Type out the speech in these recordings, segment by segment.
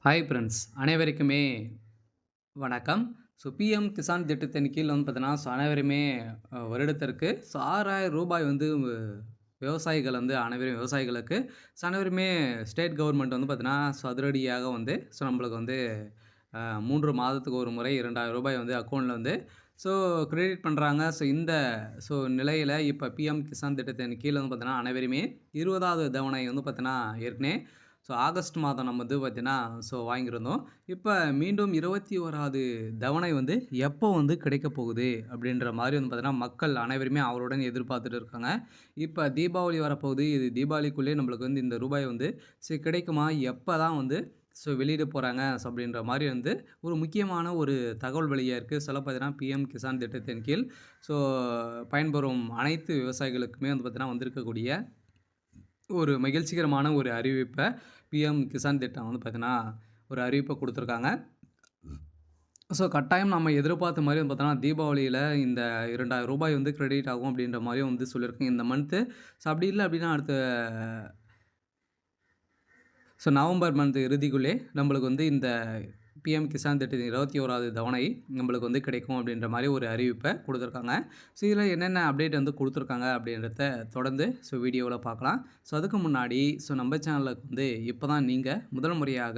Hi friends அனைவருக்குமே வணக்கம். PM Kisan திட்டத்தின் கீழ் வந்து பார்த்தீங்கன்னா, அனைவருமே வருடத்திற்கு ரூ. 6,000 வந்து விவசாயிகள் வந்து அனைவரும் விவசாயிகளுக்கு அனைவருமே ஸ்டேட் கவர்மெண்ட் வந்து பார்த்தீங்கன்னா, அதிரடியாக வந்து நம்மளுக்கு வந்து 3 மாதத்துக்கு ஒரு முறை ரூ. 2,000 வந்து அக்கவுண்ட்ல வந்து கிரெடிட் பண்றாங்க. இந்த நிலையில இப்ப பிஎம் கிசான் திட்டத்தின் கீழ் வந்து பார்த்தீங்கன்னா, அனைவருமே 20வது தவணை வந்து பார்த்தீங்கன்னா, ஏற்கனவே ஆகஸ்ட் மாதம் நம்ம வந்து பார்த்தீங்கன்னா, வாங்கியிருந்தோம். இப்ப மீண்டும் 21வது தவணை வந்து எப்போ வந்து கிடைக்கப் போகுது? அப்படின்ற மாரி வந்து பார்த்தீங்கன்னா, மக்கள் அனைவருமே ஆவலுடன் எதிர்பார்த்துட்டு இருக்காங்க. இப்ப தீபாவளி வரப்போகுது. இது தீபாவளிக்குள்ளே நம்மளுக்கு வந்து இந்த ரூபாய் வந்து கிடைக்குமா? எப்பதான் வந்து வெளியிட போறாங்க? அப்படின்ற மாரி வந்து ஒரு முக்கியமான ஒரு தகவல் வெளியா இருக்கு. சொல்லப் பார்த்தீங்கன்னா, பிஎம் கிசான் திட்டத்தின் கீழ் ஸோ பயன்பெறும் அனைத்து விவசாயிகளுக்குமே வந்து பார்த்தீங்கன்னா, வந்திருக்கக்கூடிய ஒரு மகிழ்ச்சிகரமான ஒரு அறிவிப்ப பிஎம் கிசான் திட்டம் வந்து பார்த்தீங்கன்னா, ஒரு அறிவிப்ப குடுத்துருக்காங்க. கட்டாயம் நம்ம எதிர்பார்த்த மாரி வந்து பார்த்தோன்னா, தீபாவளியில இந்த ரூ. 2,000 வந்து கிரெடிட் ஆகும் அப்படின்ற மாரியும் வந்து சொல்லியிருக்காங்க இந்த மந்த்து. அப்படி இல்ல அப்படின்னா அடுத்த நவம்பர் மந்த் இறுதிக்குள்ளே நம்மளுக்கு வந்து இந்த பிஎம் கிசான் திட்டத்தின் 21வது தவணை நம்மளுக்கு வந்து கிடைக்கும் அப்படின்ற மாரி ஒரு அறிவிப்ப குடுத்துருக்காங்க. இதில என்னென்ன அப்டேட் வந்து குடுத்துருக்காங்க அப்படின்றத தொடர்ந்து வீடியோவுல பார்க்கலாம். அதுக்கு முன்னாடி நம்ம சேனலுக்கு வந்து இப்ப தான் நீங்க முதல் முறையாக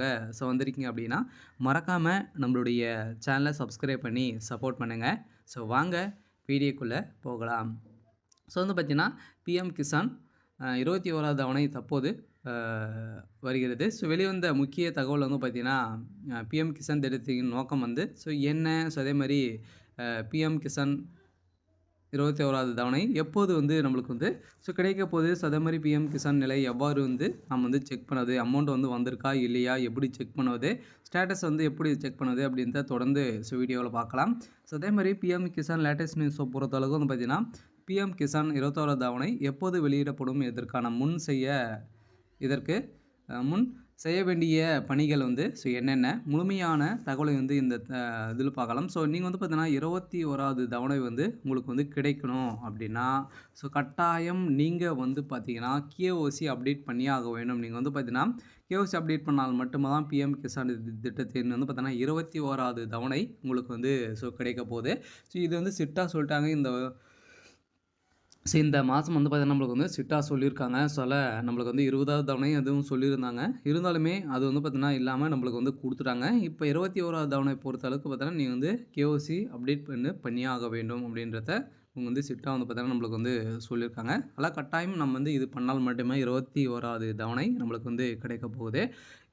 வந்திருக்கீங்க அப்படின்னா, மறக்காம நம்மளுடைய சேனல சப்ஸ்கிரைப் பண்ணி சப்போர்ட் பண்ணுங்க. வாங்க வீடியோக்குள்ள போகலாம். வந்து பார்த்தீங்கன்னா, பிஎம் கிசான் 21வது தவணை தற்போது வருகிறது. வெளிவந்த முக்கிய தகவல் வந்து பார்த்தீங்கன்னா, பிஎம் கிசான் திட்டத்தின் நோக்கம் வந்து என்ன? அதேமாரி பிஎம் கிசான் 21வது தவணை எப்போது வந்து நம்மளுக்கு வந்து கிடைக்கப் போகுது? அதேமாரி பிஎம் கிசான் நிலை எவ்வாறு வந்து நம்ம வந்து செக் பண்ணது? அமௌண்ட் வந்து வந்திருக்கா? இல்லையா? எப்படி செக் பண்ணுவது? ஸ்டேட்டஸ் வந்து எப்படி செக் பண்ணுவது? அப்படின்றத தொடர்ந்து வீடியோவில் பார்க்கலாம். அதேமாரி பிஎம் கிசான் லேட்டஸ்ட் நியூஸை பொறுத்தளவுக்கு வந்து பார்த்தீங்கன்னா, பிஎம் கிசான் 21வது தவணை எப்போது வெளியிடப்படும்? இதற்கு முன் செய்ய வேண்டிய பணிகள் வந்து என்னென்ன? முழுமையான தகவலை வந்து இந்த இதில பார்க்கலாம். நீங்க வந்து பார்த்தீங்கன்னா, 21வது தவணை வந்து உங்களுக்கு வந்து கிடைக்கணும் அப்படின்னா, கட்டாயம் நீங்க வந்து பார்த்தீங்கன்னா, கேஒசி அப்டேட் பண்ணியே ஆக வேண்டும். நீங்க வந்து பார்த்தீங்கன்னா, கேஒசி அப்டேட் பண்ணால் மட்டும் தான் பிஎம் கிசான் திட்டத்தின் வந்து பார்த்தீங்கன்னா, 21வது தவணை உங்களுக்கு வந்து கிடைக்கப் போகுது. இது வந்து ஸ்ட்ரிக்ட்டா சொல்லிட்டாங்க. இந்த மாதம் வந்து பார்த்தீங்கன்னா, நம்மளுக்கு வந்து ஸ்ட்ரிக்ட்டா சொல்லியிருக்காங்க. நம்மளுக்கு வந்து 20வது தவணை அதுவும் சொல்லியிருந்தாங்க. இருந்தாலுமே அது வந்து பார்த்தீங்கன்னா, இல்லாம நம்மளுக்கு வந்து குடுத்துட்டாங்க. இப்ப 21வது தவணை பொறுத்த அளவுக்கு பார்த்தீங்கன்னா, நீங்க வந்து கேஒசி அப்டேட் பண்ணியே ஆக வேண்டும் அப்படின்றத இவங்க வந்து ஸ்ட்ரிக்ட்டா வந்து பார்த்தீங்கன்னா, நம்மளுக்கு வந்து சொல்லியிருக்காங்க. அதெல்லாம் கட்டாயம் நம்ம வந்து இது பண்ணால் மட்டுமே 21வது தவணை நம்மளுக்கு வந்து கிடைக்கப் போகுது.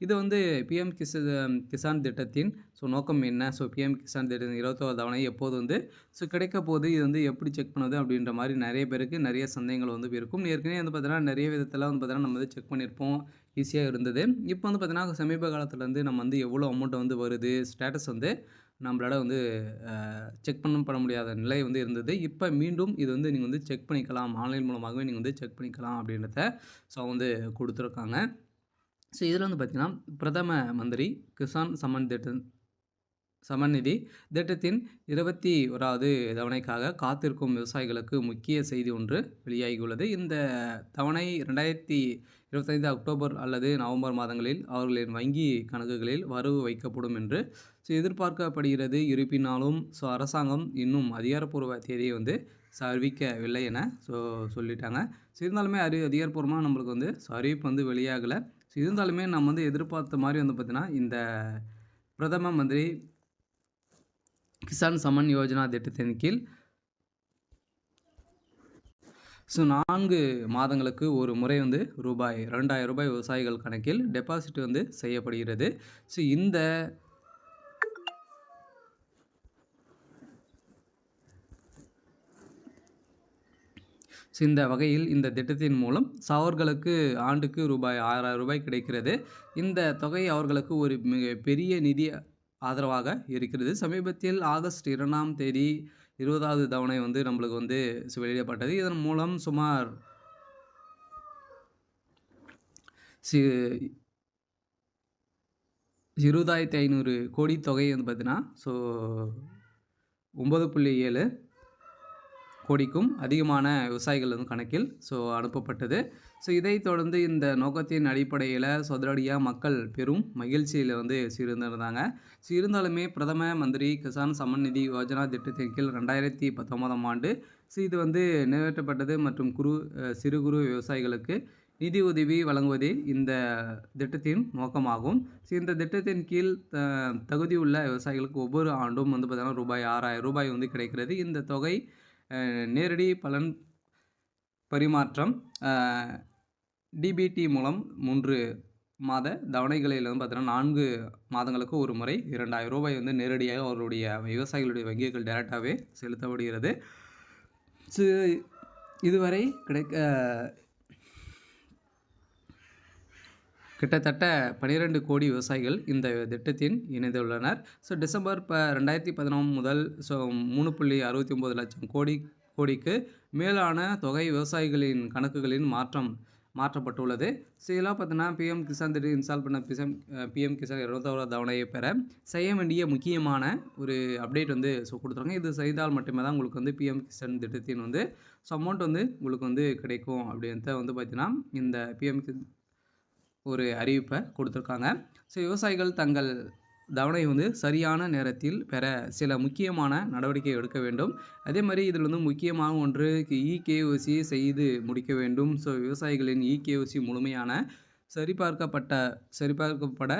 இது வந்து பிஎம் கிசான் திட்டத்தின் நோக்கம் என்ன? பிஎம் கிசான் திட்டத்தின் 21வது தவணை எப்போது வந்து கிடைக்கப் போகுது? இது வந்து எப்படி செக் பண்ணுவது? அப்படின்ற மாரி நெறைய பேருக்கு நெறைய சந்தேகங்கள் வந்து இருக்கும். ஏற்கனவே வந்து பார்த்தீங்கன்னா, நெறைய விதத்தில வந்து பார்த்தீங்கன்னா, நம்ம வந்து செக் பண்ணியிருப்போம். ஈஸியா இருந்தது. இப்போ வந்து பார்த்தீங்கன்னா, சமீப காலத்தில வந்து நம்ம வந்து எவ்வளோ அமௌண்ட் வந்து வருது? ஸ்டேட்டஸ் வந்து நம்மளால வந்து செக் பண்ண முடியாத நிலை வந்து இருந்தது. இப்ப மீண்டும் இது வந்து நீங்க வந்து செக் பண்ணிக்கலாம். ஆன்லைன் மூலமாகவே நீங்க வந்து செக் பண்ணிக்கலாம் அப்படின்றத வந்து குடுத்துருக்காங்க. இதில வந்து பார்த்தீங்கன்னா, பிரதம மந்திரி கிசான் சமநிதி திட்டத்தின் 21வது தவணைக்காக காத்திருக்கும் விவசாயிகளுக்கு முக்கிய செய்தி ஒன்று வெளியாகியுள்ளது. இந்த தவணை 2025 அக்டோபர் அல்லது நவம்பர் மாதங்களில் அவர்களின் வங்கி கணக்குகளில் வரவு வைக்கப்படும் என்று எதிர்பார்க்கப்படுகிறது. இருப்பினாலும் அரசாங்கம் இன்னும் அதிகாரப்பூர்வ தேதியை வந்து அறிவிக்கவில்லை என சொல்லிட்டாங்க. இருந்தாலுமே அதிகாரப்பூர்வமா நம்மளுக்கு வந்து அறிவிப்பு வந்து வெளியாகல. இருந்தாலுமே நம்ம வந்து எதிர்பார்த்த மாரி வந்து பார்த்தீங்கன்னா, இந்த பிரதம மந்திரி கிசான் சம்மன் யோஜனா திட்டத்தின் கீழ் 4 மாதங்களுக்கு ஒரு முறை வந்து ரூ. 2,000 விவசாயிகள் கணக்கில் டெபாசிட் வந்து செய்யப்படுகிறது. இந்த இந்த வகையில் இந்த திட்டத்தின் மூலம் அவர்களுக்கு ஆண்டுக்கு ரூ. 6,000 கிடைக்கிறது. இந்த தொகை அவர்களுக்கு ஒரு மிக பெரிய நிதி ஆதரவாக இருக்கிறது. சமீபத்தில் ஆகஸ்ட் 2ஆம் தேதி 20வது தவணை வந்து நம்மளுக்கு வந்து வெளியிடப்பட்டது. இதன் மூலம் சுமார் 20,500 கோடி தொகை வந்து பார்த்தீங்கன்னா, 9.7 கோடிக்கும் அதிகமான விவசாயிகள் வந்து கணக்கில் அனுப்பப்பட்டது. இதைத் தொடர்ந்து இந்த நோக்கத்தின் அடிப்படையில உடனடியாக மக்கள் பெரும் மகிழ்ச்சியில் வந்து இருந்திருந்தாங்க. இருந்தாலுமே பிரதம மந்திரி கிசான் சம்மன் நிதி யோஜனா திட்டத்தின் கீழ் 2019ஆம் ஆண்டு இது வந்து நிறைவேற்றப்பட்டது மற்றும் சிறு குறு விவசாயிகளுக்கு நிதி உதவி வழங்குவதே இந்த திட்டத்தின் நோக்கமாகும். இந்த திட்டத்தின் கீழ் தகுதியுள்ள விவசாயிகளுக்கு ஒவ்வொரு ஆண்டும் வந்து பார்த்தீங்கன்னா ரூபாய் 6,000 வந்து கிடைக்கிறது. இந்த தொகை நேரடி பலன் பரிமாற்றம் டிபிடி மூலம் 3 மாத தவணைகளில் வந்து பார்த்தீங்கன்னா 4 மாதங்களுக்கு ஒரு முறை ரூபாய் 2,000 வந்து நேரடியாக அவருடைய விவசாயிகளுடைய வங்கிகள் டைரெக்டாகவே செலுத்தப்படுகிறது. இதுவரை கிட்டத்தட்ட 12 கோடி விவசாயிகள் இந்த திட்டத்தில் இணைந்துள்ளனர். டிசம்பர் 2019 முதல் 3.69 லட்சம் கோடிக்கு மேலான தொகை விவசாயிகளின் கணக்குகளின் மாற்றப்பட்டுள்ளது. இதெல்லாம் பார்த்தீங்கன்னா பிஎம் கிசான் திட்டம் இன்ஸ்டால் பண்ண பிஎம் கிசான் 21வது தவணையை பெற செய்ய வேண்டிய முக்கியமான ஒரு அப்டேட் வந்து கொடுத்துருக்காங்க. இது செய்தால் மட்டுமே தான் உங்களுக்கு வந்து பிஎம் கிசான் திட்டத்தின் வந்து அமௌண்ட் வந்து உங்களுக்கு வந்து கிடைக்கும் அப்படின்ட்டு வந்து பார்த்தீங்கன்னா இந்த பிஎம் ஒரு அறிவிப்பை கொடுத்துருக்காங்க. விவசாயிகள் தங்கள் தவணை வந்து சரியான நேரத்தில் பெற சில முக்கியமான நடவடிக்கை எடுக்க வேண்டும். அதே மாதிரி இதில் வந்து முக்கியமான ஒன்று இகேஒசி செய்து முடிக்க வேண்டும். விவசாயிகளின் இகேஒசி முழுமையான சரிபார்க்கப்பட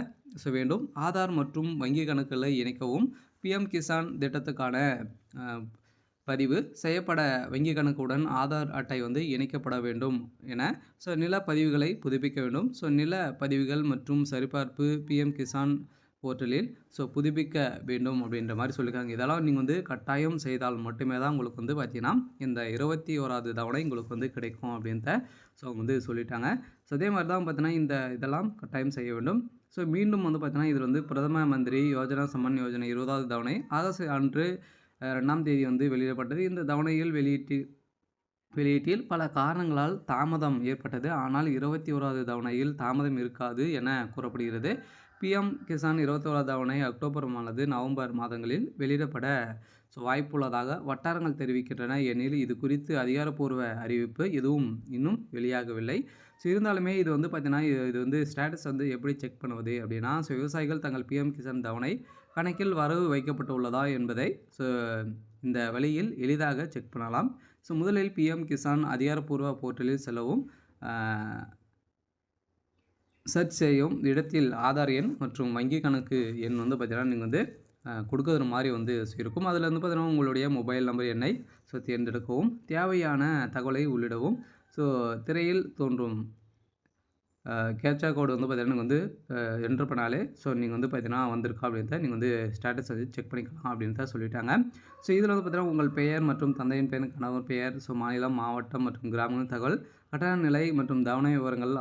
வேண்டும். ஆதார் மற்றும் வங்கி கணக்குகளை இணைக்கவும். பிஎம் கிசான் திட்டத்துக்கான பதிவு செய்யப்பட வங்கி கணக்குடன் ஆதார் அட்டை வந்து இணைக்கப்பட வேண்டும் என நில பதிவுகளை புதுப்பிக்க வேண்டும். நில பதிவுகள் மற்றும் சரிபார்ப்பு பிஎம் கிசான் போர்ட்டலில் புதுப்பிக்க வேண்டும் அப்படின்ற மாதிரி சொல்லியிருக்காங்க. இதெல்லாம் நீங்கள் வந்து கட்டாயம் செய்தால் மட்டுமே தான் உங்களுக்கு வந்து பார்த்தீங்கன்னா இந்த 21வது தவணை உங்களுக்கு வந்து கிடைக்கும் அப்படின்ட்டு வந்து சொல்லிட்டாங்க. அதே மாதிரி தான் பார்த்தீங்கன்னா இதெல்லாம் கட்டாயம் செய்ய வேண்டும். மீண்டும் வந்து பார்த்தீங்கன்னா இதில் வந்து பிரதம மந்திரி யோஜனா சம்மன் யோஜனா 20வது தவணை ஆகஸ்ட் அன்று 2ஆம் தேதி வந்து வெளியிடப்பட்டது. இந்த தவணையில் வெளியீட்டில் பல காரணங்களால் தாமதம் ஏற்பட்டது. ஆனால் 21வது தவணையில் தாமதம் இருக்காது என கூறப்படுகிறது. பிஎம் கிசான் 21வது தவணை அக்டோபர் அல்லது நவம்பர் மாதங்களில் வெளியிடப்பட வாய்ப்புள்ளதாக வட்டாரங்கள் தெரிவிக்கின்றன. எனில் இது குறித்து அதிகாரப்பூர்வ அறிவிப்பு எதுவும் இன்னும் வெளியாகவில்லை. இருந்தாலுமே இது வந்து பார்த்தீங்கன்னா இது வந்து ஸ்டேட்டஸ் வந்து எப்படி செக் பண்ணுவது அப்படின்னா விவசாயிகள் தங்கள் பிஎம் கிசான் தவணை கணக்கில் வரவு வைக்கப்பட்டுள்ளதா என்பதை இந்த வழியில் எளிதாக செக் பண்ணலாம். முதலில் பிஎம் கிசான் அதிகாரப்பூர்வ போர்ட்டலில் செல்லவும். சர்ச் செய்யும் இடத்தில் ஆதார் எண் மற்றும் வங்கி கணக்கு எண் வந்து பார்த்தீங்கன்னா நீங்கள் வந்து கொடுக்குற மாதிரி வந்து இருக்கும். அதில் வந்து பார்த்தீங்கன்னா உங்களுடைய மொபைல் நம்பர் எண்ணை தேர்ந்தெடுக்கவும். தேவையான தகவலை உள்ளிடவும். திரையில் தோன்றும் கேப்சா கோடு வந்து பார்த்தீங்கன்னா வந்து என்ட்ரு பண்ணாலே நீங்கள் வந்து பார்த்தீங்கன்னா வந்திருக்கா அப்படின்ட்டு நீங்கள் வந்து ஸ்டேட்டஸ் வந்து செக் பண்ணிக்கலாம் அப்படின்ட்டு சொல்லிட்டாங்க. இதில் வந்து பார்த்தீங்கன்னா உங்கள் பெயர் மற்றும் தந்தையின் பெயர், கணவர் பெயர், மாநிலம், மாவட்டம் மற்றும் கிராம தகவல், கட்டண நிலை மற்றும் தவணை விவரங்கள்